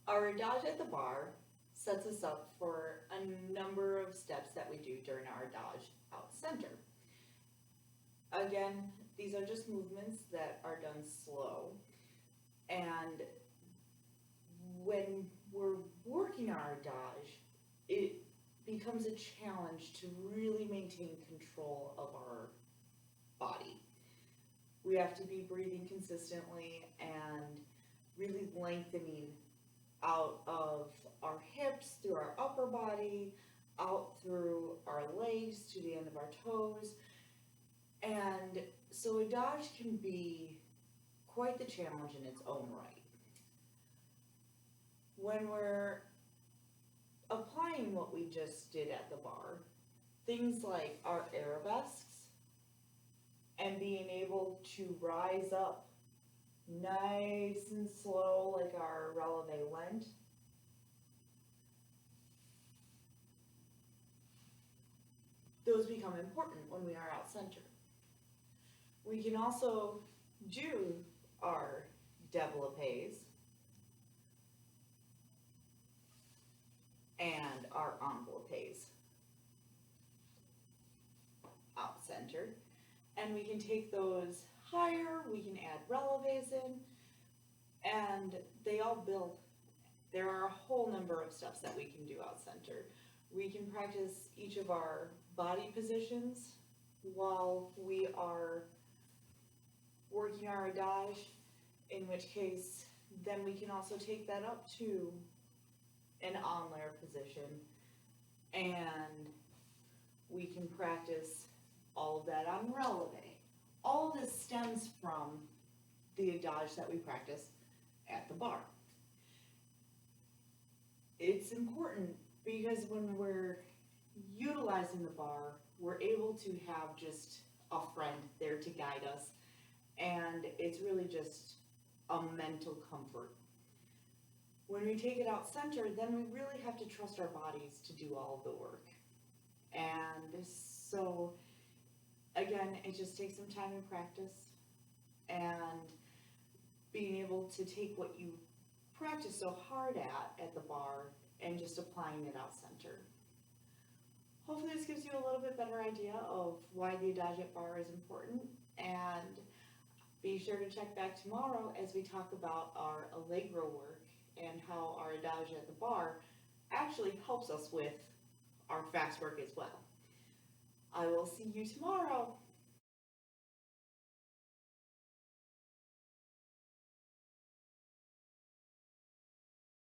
Our adage at the bar sets us up for a number of steps that we do during our adage out center. Again, these are just movements that are done slow, and when we're working our adage, it becomes a challenge to really maintain control of our body. We have to be breathing consistently and really lengthening out of our hips, through our upper body, out through our legs to the end of our toes. And so Adage can be quite the challenge in its own right. When we're applying what we just did at the bar, things like our arabesques and being able to rise up nice and slow like our releve went, those become important when we are out center. We can also do our développés and our enveloppés out center. And we can take those higher, we can add releves in, and they all build. There are a whole number of steps that we can do out center. We can practice each of our body positions while we are working our adage, in which case then we can also take that up to an on-layer position, and we can practice all of that on releve. All of this stems from the adage that we practice at the bar. It's important because when we're utilizing the bar, we're able to have just a friend there to guide us, and it's really just a mental comfort. When we take it out center, then we really have to trust our bodies to do all of the work. And so, again, it just takes some time and practice, and being able to take what you practice so hard at the bar and just applying it out center. Hopefully this gives you a little bit better idea of why the adage at bar is important, and be sure to check back tomorrow as we talk about our allegro work and how our adage at the bar actually helps us with our fast work as well. I will see you tomorrow.